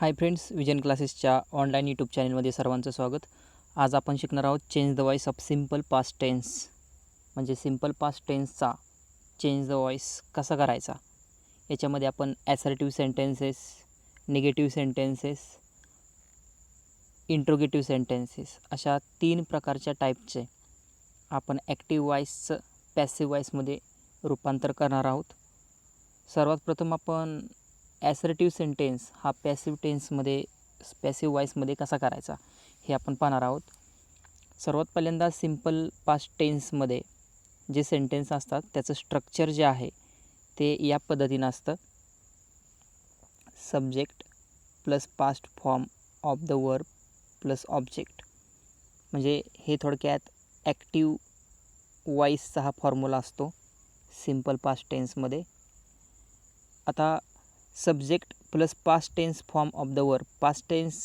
हाय friends, vision क्लासेसच्या online YouTube चॅनलमध्ये सर्वांचं स्वागत. आज आपण शिकणार आहोत change the voice of simple past tense. म्हणजे सिम्पल पास्ट टेन्सचा चेंज द वॉइस कसा करायचा. याच्यामध्ये आपण assertive sentences, negative sentences, interrogative sentences अशा 3 प्रकारच्या टाईपचे आपण ॲक्टिव्ह वॉइसचं पॅसिव्ह वॉइसमध्ये रूपांतर करणार आहोत. सर्वात प्रथम आपण ॲसर्टिव्ह सेंटेन्स हा पॅसिव्ह वॉइसमध्ये कसा करायचा हे आपण पाहणार आहोत. सर्वात पहिल्यांदा सिम्पल पास्ट टेन्समध्ये जे सेंटेन्स असतात त्याचं स्ट्रक्चर जे आहे ते या पद्धतीनं असतं. Subject plus past form of the verb plus object. म्हणजे हे थोडक्यात ॲक्टिव्ह वॉइसचा हा फॉर्म्युला असतो सिम्पल पास्ट टेन्समध्ये. आता subject plus past tense form of the verb. Past tense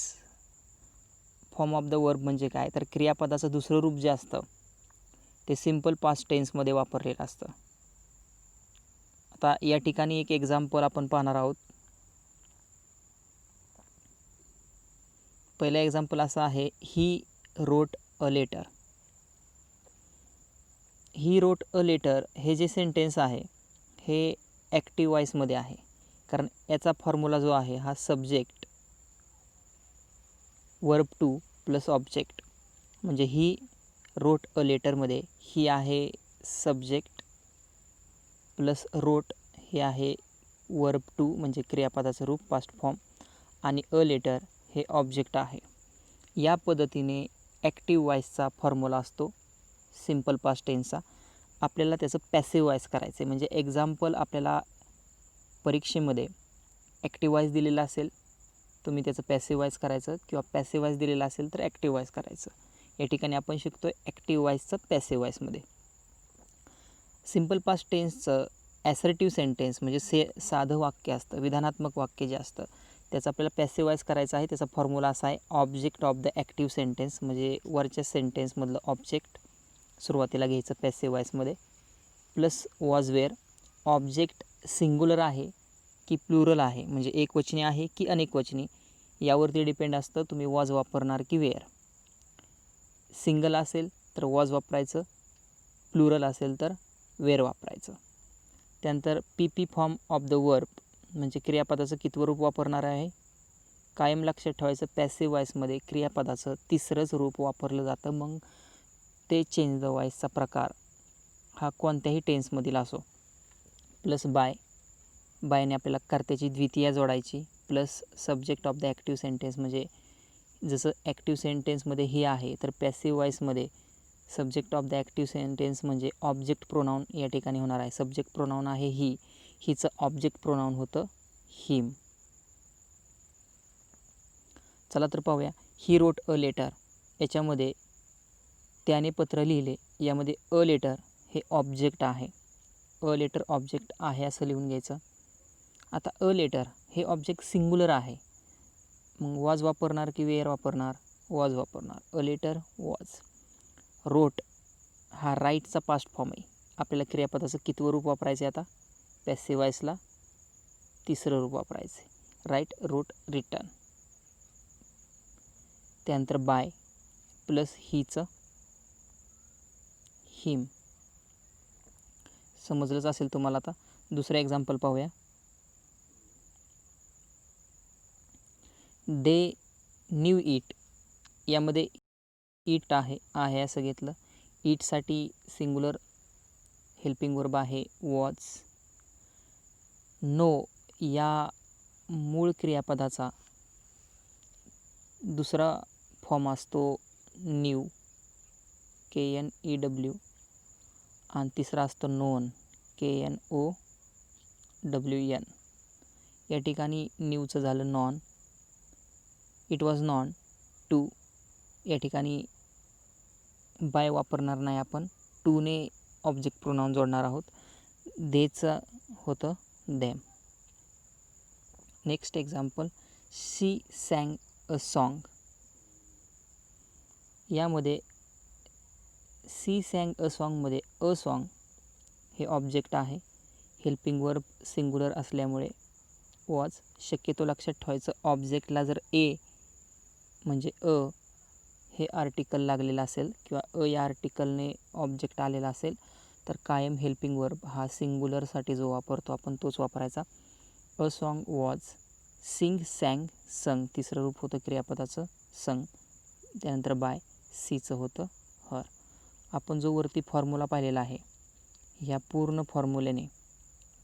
form of the verb म्हणजे काय, तर क्रियापदाचं दुसरं रूप जे असतं ते सिम्पल पास्ट टेन्समध्ये वापरलेलं असतं. आता या ठिकाणी एक एक्झाम्पल आपण पाहणार आहोत. पहिलं एक्झाम्पल असं आहे, he wrote a letter. He wrote a letter हे जे सेंटेन्स आहे हे ॲक्टिव्ह वॉइसमध्ये आहे, कारण याचा फॉर्म्युला जो आहे हा subject verb two plus object. म्हणजे ही रोट अ लेटरमध्ये ही आहे सब्जेक्ट प्लस रोट हे आहे वर्ब टू म्हणजे क्रियापदाचं रूप पास्ट फॉर्म, आणि अ लेटर हे ऑब्जेक्ट आहे. या पद्धतीने ॲक्टिव्ह वॉइसचा फॉर्म्युला असतो सिम्पल पास्ट टेन्सचा. आपल्याला त्याचं पॅसिव्ह वॉइस करायचं आहे. म्हणजे एक्झाम्पल आपल्याला परीक्षेमध्ये ॲक्टिव्ह वॉइस दिलेला असेल तुम्ही त्याचं पॅसिव्ह वॉइस करायचं, किंवा पॅसिव्ह वॉइस दिलेला असेल तर ॲक्टिव्ह वॉइस करायचं. या ठिकाणी आपण शिकतो आहे ॲक्टिव्ह वॉइसचं पॅसिव्ह वॉइसमध्ये. सिम्पल पास्ट टेन्सचं ॲसर्टिव्ह सेंटेन्स म्हणजे साधं वाक्य असतं, विधानात्मक वाक्य जे असतं त्याचं आपल्याला पॅसिव्ह वॉइस करायचं आहे. त्याचा फॉर्म्युला असा आहे, object of the active sentence. म्हणजे वरच्या सेंटेन्समधलं ऑब्जेक्ट सुरुवातीला घ्यायचं पॅसिव्ह वॉइसमध्ये, plus was were. Object singular आहे की प्लुरल आहे, म्हणजे एकवचनी आहे की अनेकवचनी, यावरती डिपेंड असतं तुम्ही वॉज वापरणार की वेअर. सिंगल असेल तर वॉज वापरायचं, प्लुरल असेल तर वेअर वापरायचं. त्यानंतर P form of the verb म्हणजे क्रियापदाचं कितवं रूप वापरणार आहे. कायम लक्षात ठेवायचं, पॅसिव्ह वॉइसमध्ये क्रियापदाचं तिसरंच रूप वापरलं जातं. मग ते चेंज द वॉइसचा प्रकार हा कोणत्याही टेन्समधील असो. प्लस बायने आपल्याला कर्त्याची द्वितीया जोडायची, plus subject of the active sentence. म्हणजे जसं ॲक्टिव्ह सेंटेन्समध्ये ही आहे तर पॅसिव्ह वॉइसमध्ये subject of the active sentence म्हणजे ऑब्जेक्ट प्रोनाऊन या ठिकाणी होणार आहे. सब्जेक्ट प्रोनाऊन आहे ही, हिचं ऑब्जेक्ट प्रोनाऊन होतं हिम. चला तर पाहूया, ही रोट अ लेटर. याच्यामध्ये त्याने पत्र लिहिले, यामध्ये अ लेटर हे ऑब्जेक्ट आहे. अ लेटर ऑब्जेक्ट आहे असं लिहून घ्यायचं. आता अ लेटर हे ऑब्जेक्ट सिंग्युलर आहे, मग वॉज वापरणार की वेअर वापरणार. वॉज वापरणार. A letter was. रोट हा राईटचा पास्ट फॉर्म आहे. आपल्याला क्रियापदाचं कितवं रूप वापरायचं आहे, आता पॅसिव्ह वॉइसला तिसरं रूप वापरायचं आहे. राईट, रोट, रिटर्न. त्यानंतर बाय प्लस हीचं हिम. समजलंच असेल तुम्हाला. आता दुसरं एक्झाम्पल पाहूया. They knew it. यामध्ये इट आहे असं घेतलं. इटसाठी सिंग्युलर हेल्पिंग वर्ब आहे वॉज. नो या मूळ क्रियापदाचा दुसरा फॉर्म असतो न्यू, KNEW, आणि तिसरा असतो नोन, KNOWN. या ठिकाणी न्यूचं झालं known. It was known to. या ठिकाणी बाय वापरणार नाही आपण, टूने ऑब्जेक्ट प्रोनाऊन जोडणार आहोत. देचं होतं them. Next example, she sang a song. यामध्ये सी सॅंग अ सॉन्गमध्ये अ सॉन्ग हे ऑब्जेक्ट आहे. हेल्पिंग वर्ब सिंग्युलर असल्यामुळे वॉज. शक्यतो लक्षात ठेवायचं, ऑब्जेक्टला जर ए म्हणजे अ हे आर्टिकल लागलेलं असेल किंवा अ या आर्टिकलने ऑब्जेक्ट आलेला असेल तर कायम हेल्पिंग वर्ब हा सिंग्युलरसाठी जो वापरतो आपण तोच वापरायचा. A song was, sing sang sung, तिसरं रूप होतं क्रियापदाचं संग. त्यानंतर बाय, सीचं होतं हर. आपण जो वरती फॉर्म्युला पाहिलेला आहे ह्या पूर्ण फॉर्म्युल्याने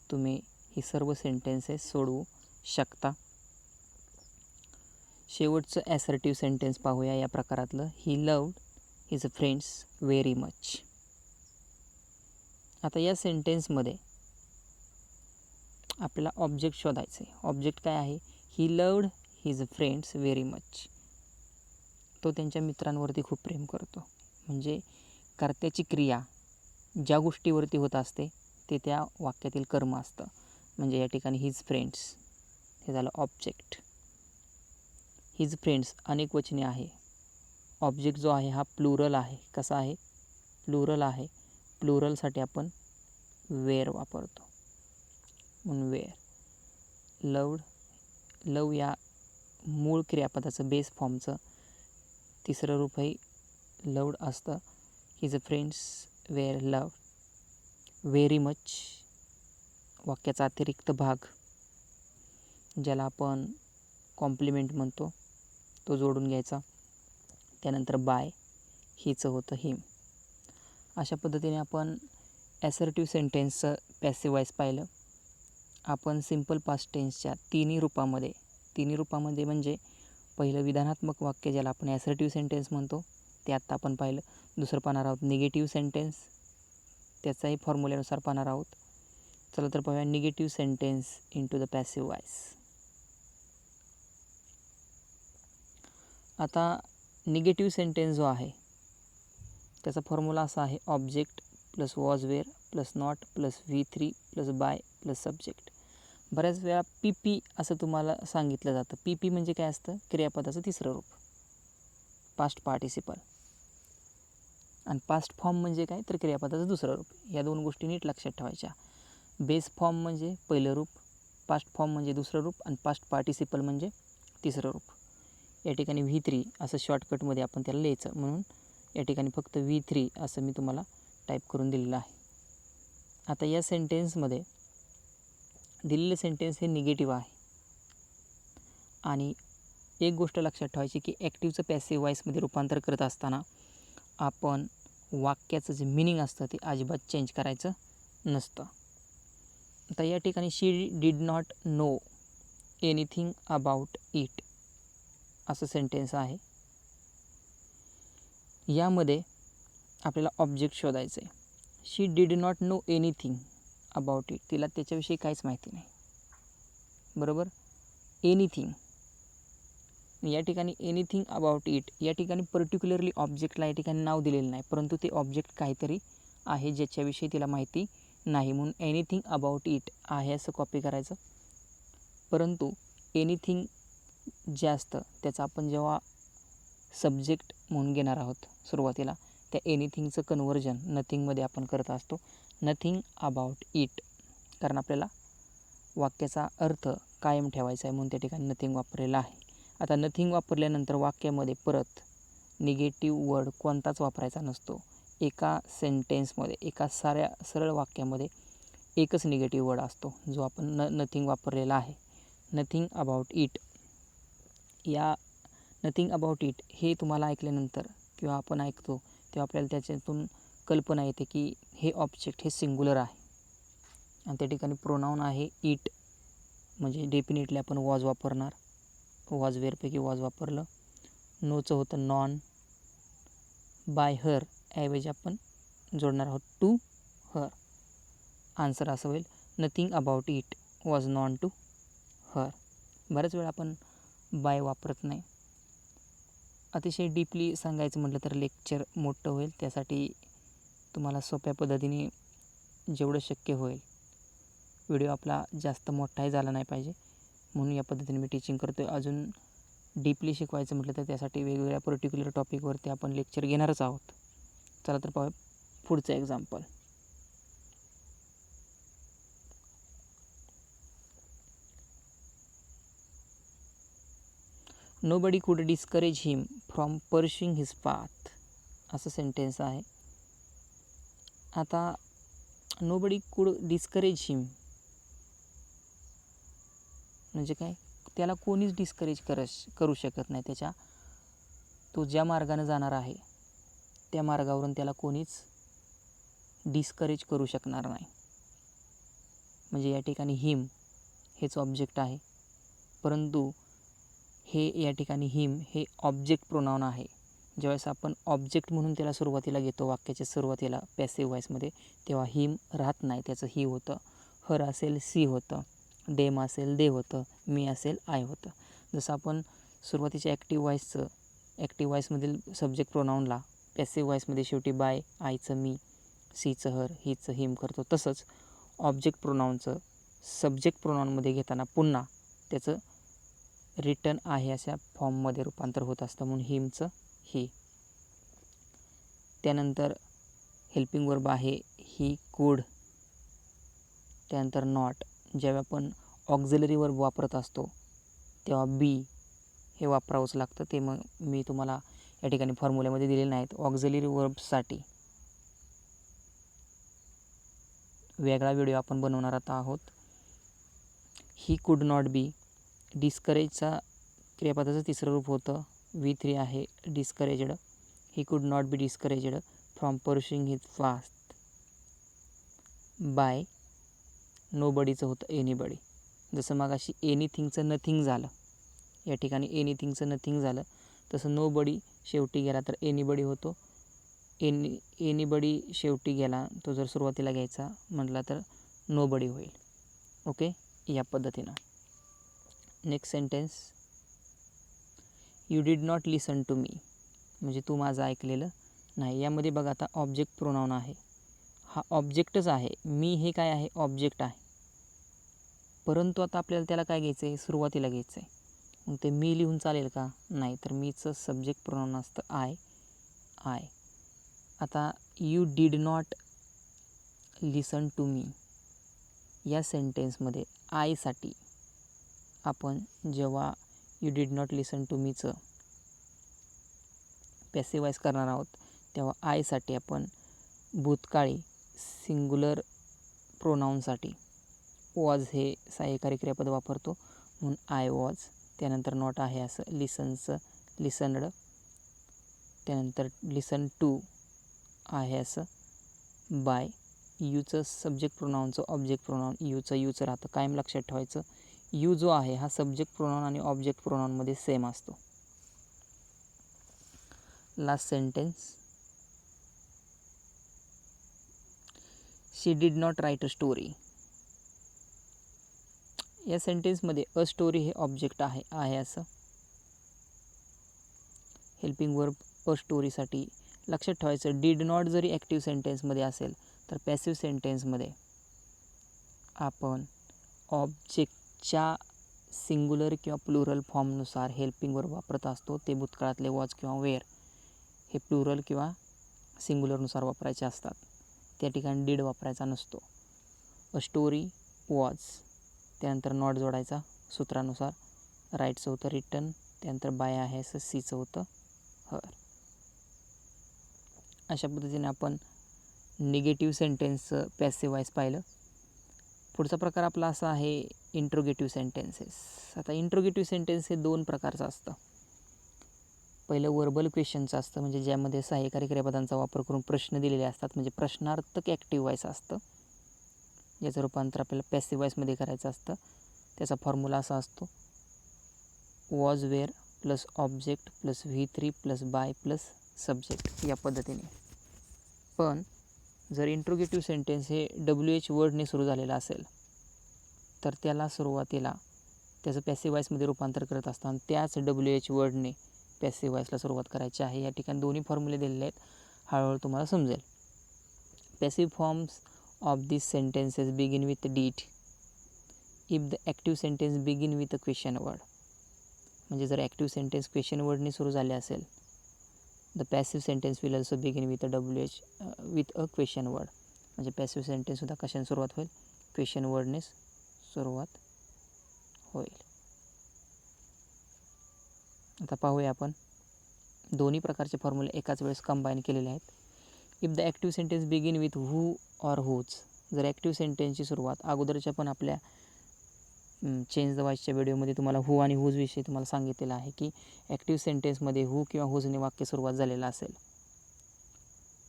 तुम्ही ही सर्व सेंटेन्सेस सोडवू शकता. शेवटचं ॲसर्टिव्ह सेंटेन्स पाहूया या प्रकारातलं. He loved his friends very much. आता या सेंटेन्समध्ये आपल्याला ऑब्जेक्ट शोधायचं आहे. ऑब्जेक्ट काय आहे? ही loved his friends very much. तो त्यांच्या मित्रांवरती खूप प्रेम करतो. म्हणजे कर्त्याची क्रिया ज्या गोष्टीवरती होत असते ते त्या वाक्यातील कर्म असतं. म्हणजे या ठिकाणी हिज फ्रेंड्स हे झालं ऑब्जेक्ट. हिज फ्रेंड्स अनेक वचने आहे. ऑब्जेक्ट जो आहे हा प्लुरल आहे. कसा आहे? प्लुरल आहे. प्लुरलसाठी आपण वेअर वापरतो म्हणून वेअर. लव्ड, लव या मूळ क्रियापदाचं बेस फॉर्मचं तिसरं रूपही लव्ड असतं. His friends were loved. Very much वाक्याचा अतिरिक्त भाग ज्याला आपण कॉम्प्लिमेंट म्हणतो तो जोडून घ्यायचा. त्यानंतर बाय, हिचं होतं हिम. अशा पद्धतीने आपण ॲसर्टिव्ह सेंटेन्सचं पॅसिव्ह वॉइस पाहिलं. आपण सिम्पल पास्ट टेन्सच्या तिन्ही रूपामध्ये म्हणजे पहिलं विधानात्मक वाक्य ज्याला आपण ॲसर्टिव्ह सेंटेन्स म्हणतो ते आत्ता आपण पाहिलं. दुसरं पाहणार आहोत निगेटिव्ह सेंटेन्स, त्याचाही फॉर्म्युल्यानुसार पाहणार आहोत. चला तर पाहूया negative sentence into the passive voice. आता निगेटिव्ह सेंटेन्स जो आहे त्याचा फॉर्म्युला असा आहे, object plus was were plus not plus V3 plus by plus subject. बऱ्याच वेळा PP असं तुम्हाला सांगितलं जातं. PP म्हणजे काय असतं? क्रियापदाचं तिसरं रूप, पास्ट पार्टिसिपल. आणि पास्ट फॉर्म म्हणजे काय? तर क्रियापदाचं दुसरं रूप. या दोन गोष्टी नीट लक्षात ठेवायच्या. बेस फॉर्म म्हणजे पहिलं रूप, पास्ट फॉर्म म्हणजे दुसरं रूप आणि पास्ट पार्टिसिपल म्हणजे तिसरं रूप. या ठिकाणी V3 असं शॉर्टकटमध्ये आपण त्याला लिहायचं, म्हणून या ठिकाणी फक्त V3 असं मी तुम्हाला टाईप करून दिलेलं आहे. आता या सेंटेन्समध्ये दिलेले सेंटेन्स हे निगेटिव्ह आहे. आणि एक गोष्ट लक्षात ठेवायची की ॲक्टिव्हचं पॅसिव्ह वॉइसमध्ये रूपांतर करत असताना आपण वाक्याचं जे मिनिंग असतं ते अजिबात चेंज करायचं नसतं. आता या ठिकाणी she did not know anything about it असं सेंटेन्स आहे. यामध्ये आपल्याला ऑब्जेक्ट शोधायचं आहे. She did not know anything about it. तिला त्याच्याविषयी काहीच माहिती नाही. बरोबर? एनिथिंग, या ठिकाणी एनिथिंग अबाउट इट या ठिकाणी पर्टिक्युलरली ऑब्जेक्टला या ठिकाणी नाव दिलेलं नाही, परंतु ते ऑब्जेक्ट काहीतरी आहे ज्याच्याविषयी तिला माहिती नाही, म्हणून एनिथिंग अबाउट इट आहे असं कॉपी करायचं. परंतु एनिथिंग जे असतं त्याचं आपण जेव्हा सब्जेक्ट म्हणून घेणार आहोत सुरुवातीला, त्या एनिथिंगचं कन्व्हर्जन नथिंगमध्ये आपण करत असतो. नथिंग अबाउट इट, कारण आपल्याला वाक्याचा अर्थ कायम ठेवायचा आहे म्हणून त्या ठिकाणी नथिंग वापरलेला आहे. आता नथिंग वापरल्यानंतर वाक्यामध्ये परत निगेटिव्ह वर्ड कोणताच वापरायचा नसतो. एका सेंटेन्समध्ये, एका साऱ्या सरळ वाक्यामध्ये एकच निगेटिव्ह वर्ड असतो जो आपण नथिंग वापरलेला आहे. Nothing about it. या नथिंग अबाउट इट हे तुम्हाला ऐकल्यानंतर किंवा आपण ऐकतो तेव्हा आपल्याला त्याच्यातून कल्पना येते की हे ऑब्जेक्ट हे सिंग्युलर आहे आणि त्या ठिकाणी प्रोनाऊन आहे इट, म्हणजे डेफिनेटली आपण वॉज वापरणार. वॉज वेअरपैकी वॉज वापरलं. नोचं होतं नॉन. बाय हर ऐवजी आपण जोडणार आहोत टू हर. आन्सर असं होईल nothing about it was known to her. बऱ्याच वेळा आपण बाय वापरत नाही. अतिशय डीपली सांगायचं म्हटलं तर लेक्चर मोठं होईल, त्यासाठी तुम्हाला सोप्या पद्धतीने जेवढं शक्य होईल, व्हिडिओ आपला जास्त मोठाही झाला नाही पाहिजे म्हणून या पद्धतीने मी टीचिंग करतो आहे. अजून डीपली शिकवायचं म्हटलं तर त्यासाठी वेगवेगळ्या पर्टिक्युलर टॉपिकवरती आपण लेक्चर घेणारच आहोत. चला तर पाहूया पुढचं एक्झाम्पल. नोबडी कुड discourage him from pursuing his path असं सेंटेन्स आहे. आता नोबडी कुड डिस्करेज हिम म्हणजे काय, त्याला कोणीच डिस्करेज करू शकत नाही. तो ज्या मार्गाने जाणार आहे त्या मार्गावरून त्याला कोणीच डिस्करेज करू शकणार नाही. म्हणजे या ठिकाणी हिम हेच ऑब्जेक्ट आहे, परंतु हे या ठिकाणी हिम हे ऑब्जेक्ट प्रोनाउन आहे. ज्यावेळेस आपण ऑब्जेक्ट म्हणून त्याला सुरुवातीला घेतो वाक्याच्या सुरुवातीला पॅसिव्ह वॉईसमध्ये, तेव्हा हिम राहत नाही, त्याचं ही होतं. हर असेल सी होतं, डेम असेल दे होतं, मी असेल आय होतं. जसं आपण सुरुवातीच्या ॲक्टिव्ह वॉईसमधील सब्जेक्ट प्रोनाऊनला पॅसिव्ह वॉईसमध्ये शेवटी बाय, आयचं मी, सीचं हर, हिचं हिम करतो, तसंच ऑब्जेक्ट प्रोनाऊनचं सब्जेक्ट प्रोनाऊनमध्ये घेताना पुन्हा त्याचं रिटर्न आहे अशा फॉर्ममध्ये रूपांतर होत असतं, म्हणून हिमचं ही. त्यानंतर हेल्पिंग वर्ब आहे ही, कुड. त्यानंतर नॉट. जेव्हा आपण ऑक्झिलरी वर्ब वापरत असतो तेव्हा बी हे वापरावंच लागतं. ते मग मी तुम्हाला या ठिकाणी फॉर्म्युल्यामध्ये दिलेले नाहीत. ऑक्झिलरी वर्बसाठी वेगळा व्हिडिओ आपण बनवणार आहोत. ही कुड नॉट बी. डिस्करेजचा क्रियापदाचं तिसरं रूप होतं V3 आहे discouraged. He could not be discouraged from pursuing his path by. नोबडीचं होतं एनीबडी. जसं मगाशी एनिथिंगचं नथिंग झालं, या ठिकाणी एनिथिंगचं नथिंग झालं, तसं नोबडी शेवटी गेला तर एनीबडी होतो. एनीबडी शेवटी गेला, तो जर सुरुवातीला घ्यायचा म्हटला तर नोबडी होईल. ओके, या पद्धतीनं. Next sentence, you did not listen to me, म्हणजे तू माझं ऐकलेलं नाही. यामध्ये बघा आता ऑब्जेक्ट प्रोनाऊन आहे, हा ऑब्जेक्टच आहे. मी हे काय आहे, ऑब्जेक्ट आहे, परंतु आता आपल्याला त्याला काय घ्यायचं आहे, सुरुवातीला घ्यायचं आहे. मग ते मी लिहून चालेल का, नाही, तर मीचं सब्जेक्ट प्रोनाऊन असतं आय. आता you did not listen to me या सेंटेन्समध्ये आयसाठी आपण जेव्हा you did not listen to मीचं पॅसिव्हाइज करणार आहोत तेव्हा आयसाठी आपण भूतकाळी सिंग्युलर प्रोनाऊनसाठी वॉज हे सहाय्यकारी क्रियापद वापरतो, म्हणून आय वॉज. त्यानंतर नॉट आहे असं लिसनचं लिसनड. त्यानंतर लिसन टू आहे असं बाय. यूचं सब्जेक्ट प्रोनाऊनचं ऑब्जेक्ट प्रोनाऊन यूचं राहतं. कायम लक्षात ठेवायचं, यू जो आहे हा सब्जेक्ट प्रोनाऊन आणि ऑब्जेक्ट प्रोनाऊनमध्ये सेम असतो. Last sentence, she did not right a story. या सेंटेन्समध्ये अ स्टोरी हे ऑब्जेक्ट आहे असं. हेल्पिंग वर्ब अ स्टोरीसाठी लक्षात ठेवायचं, डिड नॉट जरी ॲक्टिव्ह सेंटेन्समध्ये असेल तर पॅसिव्ह सेंटेन्समध्ये आपण ऑब्जेक्टच्या सिंग्युलर किंवा प्लुरल फॉर्मनुसार हेल्पिंग वर्ब वापरत असतो. ते भूतकाळातले वॉज किंवा वेअर हे प्लुरल किंवा सिंग्युलरनुसार वापरायचे असतात. त्या ठिकाणी डिड वापरायचा नसतो. अ स्टोरी वॉज, त्यानंतर नॉट जोडायचा सूत्रानुसार. राईटचं होतं रिटर्न, त्यानंतर बाय आहे असं सीचं होतं हर. अशा पद्धतीने आपण निगेटिव्ह सेंटेन्सचं पॅसिव्ह वॉईस पाहिलं. पुढचा प्रकार आपला असा आहे इंट्रोगेटिव्ह सेंटेन्सेस. आता इंट्रोगेटिव्ह सेंटेन्स हे दोन प्रकारचं असतं. पहिलं वर्बल क्वेश्चनचं असतं, म्हणजे ज्यामध्ये सहाय्यकारी क्रियापदांचा वापर करून प्रश्न दिलेले असतात, म्हणजे प्रश्नार्थक ॲक्टिव्ह वॉईस असतं. याचं रूपांतर आपल्याला पॅसिव्ह वॉईसमध्ये करायचं असतं. त्याचा फॉर्म्युला असा असतो, was were plus object plus V3 plus by plus subject, या पद्धतीने. पण जर इंट्रोगेटिव्ह सेंटेन्स हे WH वर्डने सुरू झालेलं असेल तर त्याला सुरुवातीला त्याचं पॅसिव्ह वॉईसमध्ये रूपांतर करत असतं आणि त्याच WH वर्डने पॅसिव्ह वॉईसला सुरुवात करायची आहे. या ठिकाणी दोन्ही फॉर्म्युले दिलेले आहेत, हळूहळू तुम्हाला समजेल. Passive forms of this sentences begin with did if the active sentence begin with a question word. म्हणजे जर ॲक्टिव्ह सेंटेन्स क्वेश्चन वर्डने सुरू झाले असेल, the passive sentence will also begin with a question word. म्हणजे पॅसिव्ह सेंटेन्ससुद्धा कशाने सुरुवात होईल, क्वेश्चन वर्डनेच सुरुवात होईल. आता पाहूया आपण दोन्ही प्रकारचे फॉर्म्युले एकाच वेळेस कंबाईन केलेले आहेत. If the active sentence begin with who or whose, जर ॲक्टिव्ह सेंटेन्सची सुरुवात अगोदरच्या पण आपल्या चेंज द वॉइसच्या व्हिडिओमध्ये तुम्हाला हू आणि हुज विषयी तुम्हाला सांगितलेलं आहे की ॲक्टिव्ह सेंटेन्समध्ये हू किंवा हुजने वाक्य सुरुवात झालेलं असेल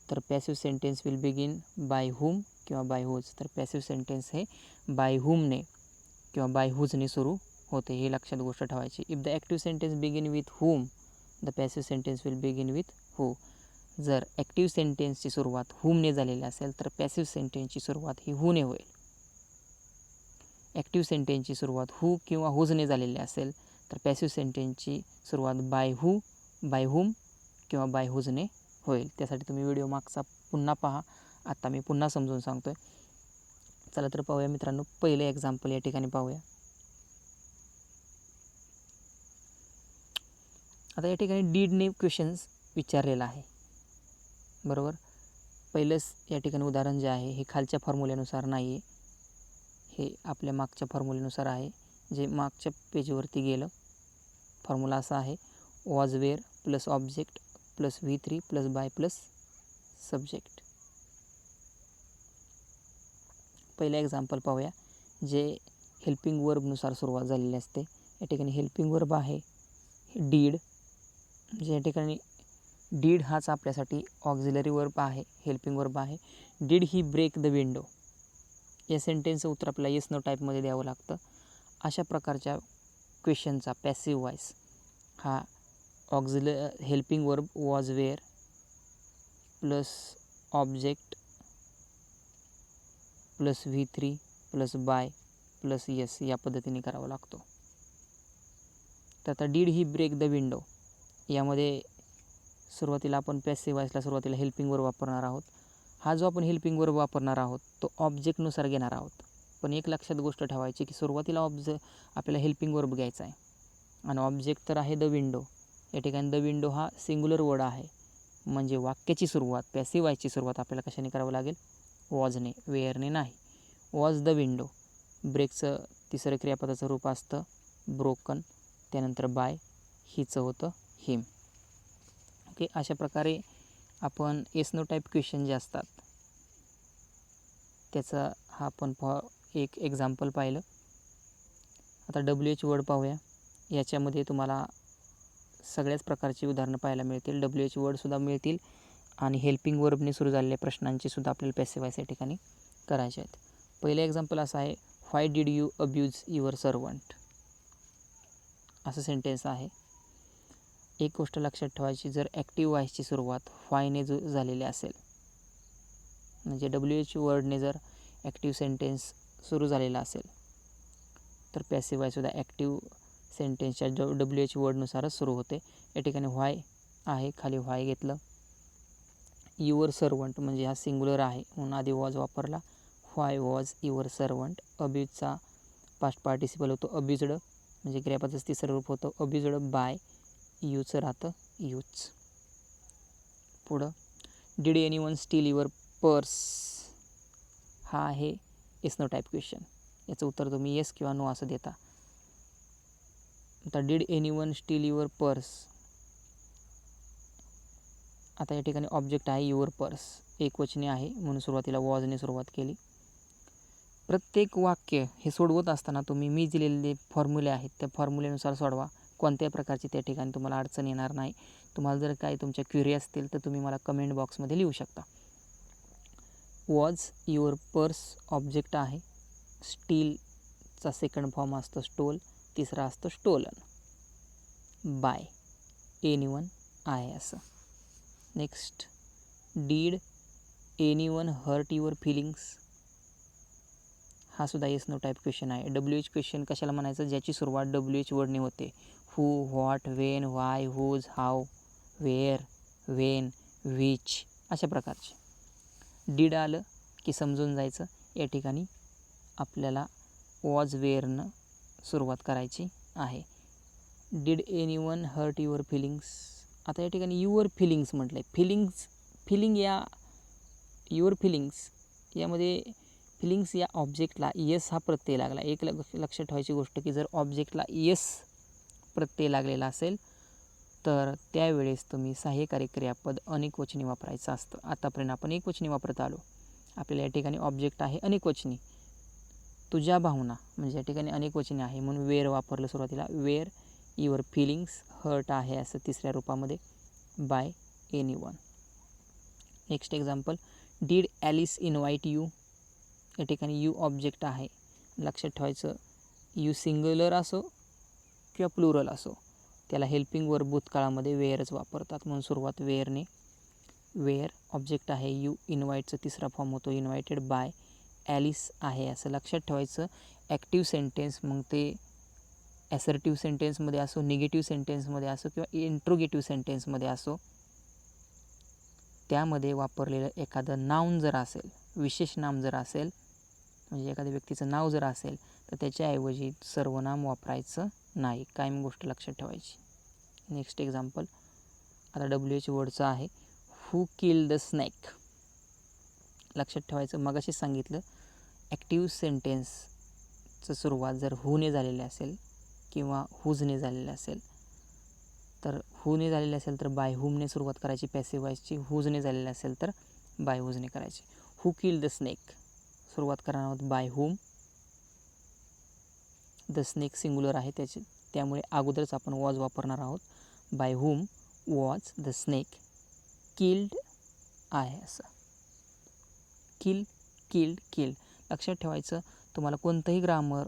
तर passive sentence will begin by whom किंवा बाय हुज. तर पॅसिव्ह सेंटेन्स हे बाय हुमने किंवा बाय हुजने सुरू होते, हे लक्षात गोष्ट ठेवायची. If the active sentence begin with whom the passive sentence will begin with who. जर ॲक्टिव्ह सेंटेन्सची सुरुवात हुमने झालेली असेल तर पॅसिव्ह सेंटेन्सची सुरुवात ही हुने होईल. ॲक्टिव्ह सेंटेन्सची सुरुवात हू किंवा हुजने झालेली असेल तर पॅसिव्ह सेंटेन्सची सुरुवात बाय हू, बाय हुम किंवा बाय हुजने होईल. त्यासाठी तुम्ही व्हिडिओ मागचा पुन्हा पहा. आता मी पुन्हा समजून सांगतो आहे. चला तर पाहूया मित्रांनो, पहिलं एक्झाम्पल या ठिकाणी पाहूया. आता या ठिकाणी डीडने क्वेश्चन्स विचारलेला आहे, बरोबर. पहिलंच या ठिकाणी उदाहरण जे आहे हे खालच्या फॉर्म्युल्यानुसार नाही आहे, हे आपल्या मागच्या फॉर्म्युल्यानुसार आहे, जे मागच्या पेजवरती गेलं. फॉर्म्युला असा आहे, was were plus object plus V3 plus by plus subject. पहिलं एक्झाम्पल पाहूया, जे हेल्पिंग वर्बनुसार सुरुवात झालेली असते. या ठिकाणी हेल्पिंग वर्ब आहे डीड, जे या ठिकाणी डीड हाच आपल्यासाठी ऑक्झिलरी वर्ब आहे, हेल्पिंग वर्ब आहे. Did he break the window. या सेंटेन्सचं उत्तर आपल्याला येस नो टाईपमध्ये द्यावं लागतं. अशा प्रकारच्या क्वेश्चनचा पॅसिव्ह वॉइस हा helping verb was were plus object plus V3 plus by plus yes या पद्धतीने करावा लागतो. तर आता did he break the window, यामध्ये सुरुवातीला आपण पॅसिव्ह वॉइसला सुरुवातीला हेल्पिंग वर्ब वापरणार आहोत. हा जो आपण हेल्पिंग वर्ब वापरणार आहोत तो ऑब्जेक्टनुसार घेणार आहोत. पण एक लक्षात गोष्ट ठेवायची की सुरुवातीला आपल्याला हेल्पिंग वर्ब घ्यायचा आहे आणि ऑब्जेक्ट तर आहे द विंडो. या ठिकाणी द विंडो हा सिंग्युलर वर्ड आहे, म्हणजे वाक्याची सुरुवात पॅसिव्ह वॉइसची सुरुवात आपल्याला कशाने करावं लागेल, वॉजने, वेअरने नाही. Was the window. ब्रेकचं तिसरं क्रियापदाचं रूप असतं ब्रोकन, त्यानंतर बाय, हिचं होतं हिम. ओके, अशा प्रकारे आपण येस नो टाईप क्वेश्चन जे असतात त्याचा हा आपण एक एक्झाम्पल पाहिलं. आता WH वर्ड पाहूया. याच्यामध्ये तुम्हाला सगळ्याच प्रकारची उदाहरणं पाहायला मिळतील. WH वर्डसुद्धा मिळतील आणि हेल्पिंग वर्बने सुरू झालेल्या प्रश्नांची सुद्धा आपल्याला पॅसिव्ह वॉइस या ठिकाणी करायचे आहेत. पहिलं एक्झाम्पल असं आहे, why did you abuse your servant. असं सेंटेन्स आहे. एक गोष्ट लक्षात ठेवायची, जर ॲक्टिव्ह वॉइसची सुरुवात व्हायने झालेली असेल, म्हणजे WH वर्डने जर ॲक्टिव्ह सेंटेन्स सुरू झालेला असेल तर पॅसिव्ह वॉइससुद्धा ॲक्टिव्ह सेंटेन्सच्या WH वर्डनुसारच सुरू होते. या ठिकाणी व्हाय आहे, खाली व्हाय घेतलं. युअर सर्वंट म्हणजे हा सिंग्युलर आहे म्हणून आधी वॉज वापरला. Why was your servant. अब्यूजचा पास्ट पार्टिसिपल होतो अब्यूज्ड, म्हणजे क्रियापदाचं तिसरं रूप होतं अब्यूज्ड बाय. यूचं राहतं यूज. पुढं, did anyone steal your purse. हा आहे येस नो टाईप क्वेश्चन. याचं उत्तर तुम्ही येस किंवा नो असं देता. आता did anyone steal your purse. आता या ठिकाणी ऑब्जेक्ट आहे युअर पर्स, एकवचनी आहे म्हणून सुरुवातीला वॉजने सुरुवात केली. प्रत्येक वाक्य हे सोडवत असताना तुम्ही मी दिलेले फॉर्म्युले आहेत त्या फॉर्म्युलेनुसार सोडवा. कोणत्याही प्रकारची त्या ठिकाणी तुम्हाला अडचण येणार नाही. तुम्हाला जर काही तुमच्या क्वेरी असतील तर तुम्ही मला कमेंट बॉक्समध्ये लिहू शकता. वॉज युअर पर्स ऑब्जेक्ट आहे. स्टीलचा सेकंड फॉर्म असतो स्टोल, तिसरा असतो स्टोलन. बाय एनीवन आहे असं. Next, did anyone hurt your feelings. हा सुद्धा येस नो टाईप क्वेश्चन आहे. WH क्वेश्चन कशाला म्हणायचं, ज्याची सुरुवात WH वर्डने होते. Who, what, when, why, whose, how, where, when, which अशा प्रकारचे. डीड आलं की समजून जायचं या ठिकाणी आपल्याला वॉज वेअरनं सुरुवात करायची आहे. Did anyone hurt your feelings. आता या ठिकाणी युअर फिलिंग्स म्हटलं आहे. फिलिंग या युअर फिलिंग्स यामध्ये फिलिंग्स या ऑब्जेक्टला येस हा प्रत्यय लागला. एक लक्षात ठेवायची गोष्ट की जर ऑब्जेक्टला येस प्रत्यय लागलेला असेल तर त्यावेळेस तुम्ही सहाय्यकारी क्रियापद अनेकवचनी वापरायचं असतं. आतापर्यंत आपण एकवचनी वापरत आलो. आपल्याला या ठिकाणी ऑब्जेक्ट आहे अनेकवचनी. तुझ्या भावना म्हणजे या ठिकाणी अनेकवचनी आहे म्हणून वेअर वापरलं सुरुवातीला. वेअर युअर फिलिंग्स हर्ट आहे असं तिसऱ्या रूपामध्ये. By anyone. Next example, did Alice invite you. या ठिकाणी यू ऑब्जेक्ट आहे. लक्षात ठेवायचं, यू सिंग्युलर असो किंवा प्लुरल असो, त्याला हेल्पिंग वर्ब भूतकाळामध्ये वेअरच वापरतात म्हणून सुरुवात वेअरने. वेअर ऑब्जेक्ट आहे. यू इन्व्हाइटचा तिसरा फॉर्म होतो इन्व्हायटेड बाय. ॲलिस आहे असं लक्षात ठेवायचं. ॲक्टिव्ह सेंटेन्स मग ते ॲसर्टिव्ह सेंटेन्समध्ये असो, निगेटिव्ह सेंटेन्समध्ये असो किंवा इंट्रोगेटिव्ह सेंटेन्समध्ये असो, त्यामध्ये वापरलेलं एखादं नाउन जर असेल, विशेष नाम जर असेल, म्हणजे एखाद्या व्यक्तीचं नाव जर असेल तर त्याच्याऐवजी सर्वनाम वापरायचं नाही. कायम गोष्ट लक्षात ठेवायची. नेक्स्ट एक्झाम्पल, आता WH वर्डचं आहे. हू किल द स्नेक. लक्षात ठेवायचं, मगाशीच सांगितलं ॲक्टिव्ह सेंटेन्सचं सुरुवात जर हूने झालेली असेल किंवा हुजने झालेली असेल तर हूने झालेली असेल तर बाय हुमने सुरुवात करायची पॅसिव्ह व्हॉइसची. हुजने झालेली असेल तर बाय हुजने करायची. हू किल द स्नेक सुरुवात करणार आहोत by whom. The snake singular आहे त्यामुळे अगोदरच आपण वॉज वापरणार आहोत. By whom was the snake killed आहे असं. किल, किल्ड, किल्ड. लक्षात ठेवायचं, तुम्हाला कोणतंही ग्रामर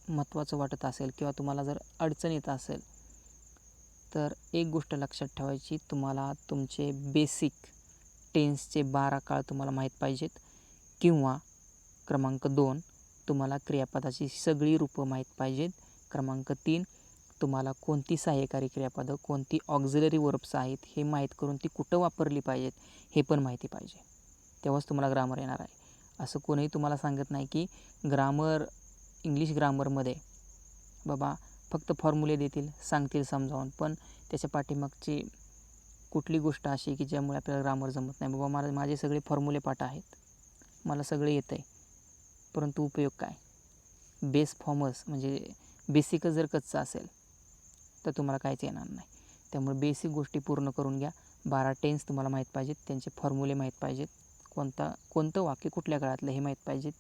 महत्त्वाचं वाटत असेल किंवा तुम्हाला जर अडचण येत असेल तर एक गोष्ट लक्षात ठेवायची, तुम्हाला तुमचे बेसिक टेन्सचे 12 काळ तुम्हाला माहीत पाहिजेत. किंवा क्रमांक 2, तुम्हाला क्रियापदाची सगळी रूपं माहीत पाहिजेत. क्रमांक 3, तुम्हाला कोणती सहाय्यकारी क्रियापदं, कोणती ऑक्झिलरी वर्ब्स आहेत हे माहीत करून ती कुठं वापरली पाहिजेत हे पण माहिती पाहिजे. तेव्हाच तुम्हाला ग्रामर येणार आहे. असं कोणीही तुम्हाला सांगत नाही की ग्रामर, इंग्लिश ग्रामरमध्ये बाबा फक्त फॉर्म्युले देतील, सांगतील समजावून, पण त्याच्या पाठीमागची कुठली गोष्ट अशी की ज्यामुळे आपल्याला ग्रामर जमत नाही. बाबा माझे सगळे फॉर्म्युले पाठ आहेत, मला सगळे येतं आहे, परंतु उपयोग काय? बेस फॉर्मच म्हणजे बेसिकच जर कच्चं असेल तर तुम्हाला काहीच येणार नाही. त्यामुळे बेसिक गोष्टी पूर्ण करून घ्या. 12 टेन्स तुम्हाला माहीत पाहिजेत, त्यांचे फॉर्म्युले माहीत पाहिजेत, कोणतं वाक्य कुठल्या काळातलं हे माहीत पाहिजेत.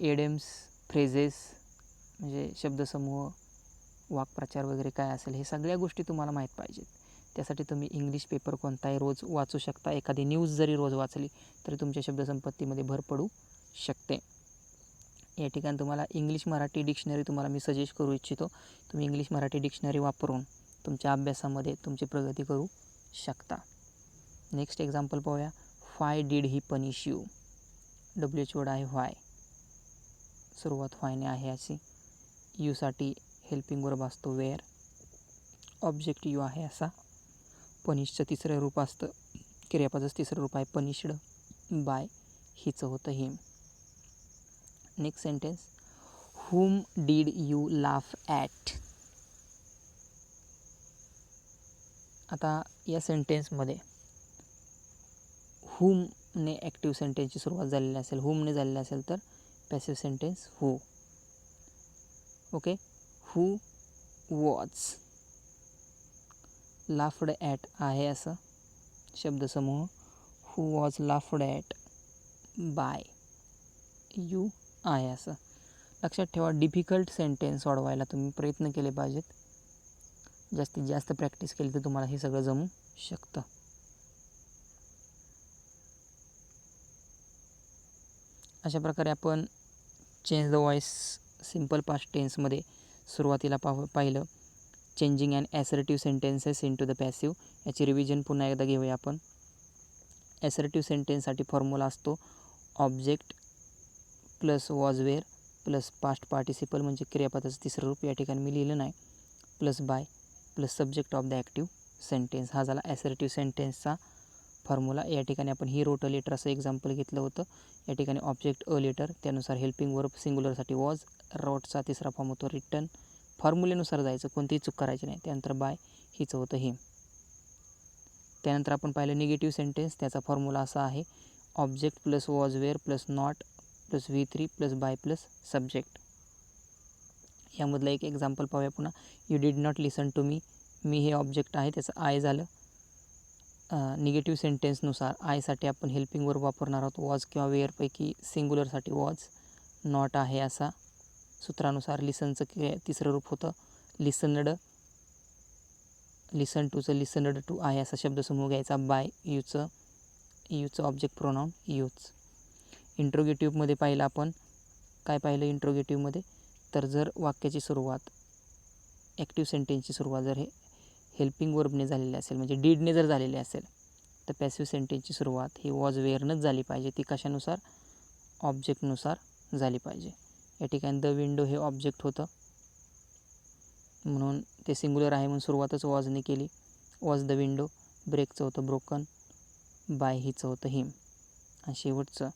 एडेम्स, फ्रेजेस म्हणजे शब्दसमूह, वाक्प्रचार वगैरे काय असेल हे सगळ्या गोष्टी तुम्हाला माहीत पाहिजेत. त्यासाठी तुम्ही इंग्लिश पेपर कोणताही रोज वाचू शकता. एखादी न्यूज जरी रोज वाचली तरी तुमच्या शब्दसंपत्तीमध्ये भर पडू शकते. या ठिकाणी तुम्हाला इंग्लिश मराठी डिक्शनरी तुम्हाला मी सजेस्ट करू इच्छितो. तुम्ही इंग्लिश मराठी डिक्शनरी वापरून तुमच्या अभ्यासामध्ये तुमची प्रगती करू शकता. नेक्स्ट एक्झाम्पल पाहूया. Why did he punish you. WH word आहे व्हाय. सुरुवात व्हायने आहे अशी. यूसाठी हेल्पिंग वर्ब असतो वेअर. ऑब्जेक्ट यू आहे असा. पनिशचं तिसरं रूप असतं, क्रियापदाचं तिसरं रूप आहे पनिश्ड बाय. हिचं होतं him. Next sentence, whom did you laugh at. आता या सेंटेन्समध्ये whomने ॲक्टिव्ह सेंटेन्सची सुरुवात झालेली असेल, whomने झालेली असेल तर passive sentence who. Okay. who was laughed at आहे असं शब्दसमूह. who was laughed at by you आहे असं. लक्षात ठेवा, डिफिकल्ट सेंटेन्स सोडवायला तुम्ही प्रयत्न केले पाहिजेत. जास्तीत जास्त प्रॅक्टिस केली तर तुम्हाला हे सगळं जमू शकतं. अशा प्रकारे आपण change the voice simple past टेन्समध्ये सुरुवातीला पाहिलं changing and assertive sentences into the passive. याची रिव्हिजन पुन्हा एकदा घेऊया आपण. ॲसर्टिव्ह सेंटेन्ससाठी फॉर्म्युला असतो object plus was were plus past participle म्हणजे क्रियापदाचं तिसरं रूप, या ठिकाणी मी लिहिलं नाही, plus by plus subject of the active sentence. हा झाला ॲसर्टिव्ह सेंटेन्सचा फॉर्म्युला. या ठिकाणी आपण ही रोट अ लेटर असं एक्झाम्पल घेतलं होतं. या ठिकाणी ऑब्जेक्ट अ लेटर, त्यानुसार हेल्पिंग वर्ब सिंग्युलरसाठी वॉज, रोटचा तिसरा फॉर्म होतो रिटर्न. फॉर्म्युलेनुसार जायचं, कोणतीही चूक करायची नाही. त्यानंतर बाय, हिचं होतं हिम. त्यानंतर आपण पाहिलं निगेटिव्ह सेंटेन्स, त्याचा फॉर्म्युला असा आहे object plus was were plus not plus V3 plus by plus subject. यामधलं एक एक्झाम्पल पाहूया पुन्हा. You did not listen to me. Me हे ऑब्जेक्ट आहे, त्याचं आय झालं. निगेटिव्ह सेंटेन्सनुसार आयसाठी आपण हेल्पिंग वर्ब वापरणार आहोत. वॉज किंवा वेअरपैकी सिंग्युलरसाठी वॉज. नॉट आहे असा. सूत्रानुसार लिसनचं तिसरं रूप होतं लिसनड. लिसन टूचं लिसनड टू आहे असा शब्दसमूह घ्यायचा. बाय यूचं ऑब्जेक्ट प्रोनाऊन यूच. इंट्रोगेटिव्हमध्ये पाहिलं आपण. काय पाहिलं इंट्रोगेटिव्हमध्ये? तर जर वाक्याची सुरुवात, ॲक्टिव्ह सेंटेन्सची सुरुवात जर हे हेल्पिंग वर्बने झालेली असेल, म्हणजे डीडने जर झालेली असेल, तर पॅसिव्ह सेंटेन्सची सुरुवात ही वॉज वेअरनंच झाली पाहिजे. ती कशानुसार? ऑब्जेक्टनुसार झाली पाहिजे. या ठिकाणी द विंडो हे ऑब्जेक्ट होतं, म्हणून ते सिंग्युलर आहे म्हणून सुरुवातच वॉजने केली. Was the window. ब्रेकचं होतं ब्रोकन. बाय हिचं होतं हिम. आणि शेवटचं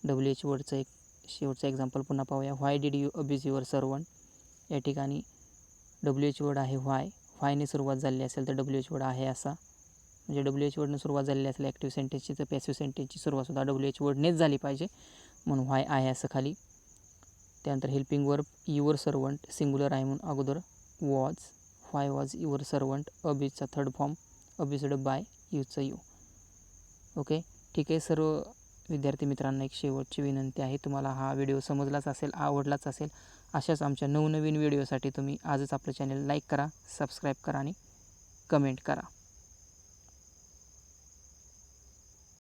WH वर्डचं शेवटचं एक्झाम्पल पुन्हा पाहूया. Why did you abuse your servant. या ठिकाणी WH वर्ड आहे व्हाय. व्हायने सुरुवात झालेली असेल तर WH वर्ड आहे असा. म्हणजे WH वर्डनं सुरुवात झालेली असेल ॲक्टिव्ह सेंटेन्सची, तर पॅसिव्ह सेंटेन्सची सुरुवातसुद्धा WH वर्डनेच झाली पाहिजे, म्हणून व्हाय आहे असं खाली. त्यानंतर helping verb your servant, singular आहे म्हणून अगोदर was. Why was your servant. अब्यूजचा थर्ड फॉर्म अब्यूज्ड बाय यूचं यू. ओके, ठीक आहे. सर्व विद्यार्थी मित्रांना एक शेवटची विनंती आहे. तुम्हाला हा व्हिडिओ समजलाच असेल, आवडलाच असेल. अशाच आमच्या नवनवीन व्हिडिओसाठी तुम्ही आजच आपलं चॅनल लाईक करा, सबस्क्राईब करा आणि कमेंट करा.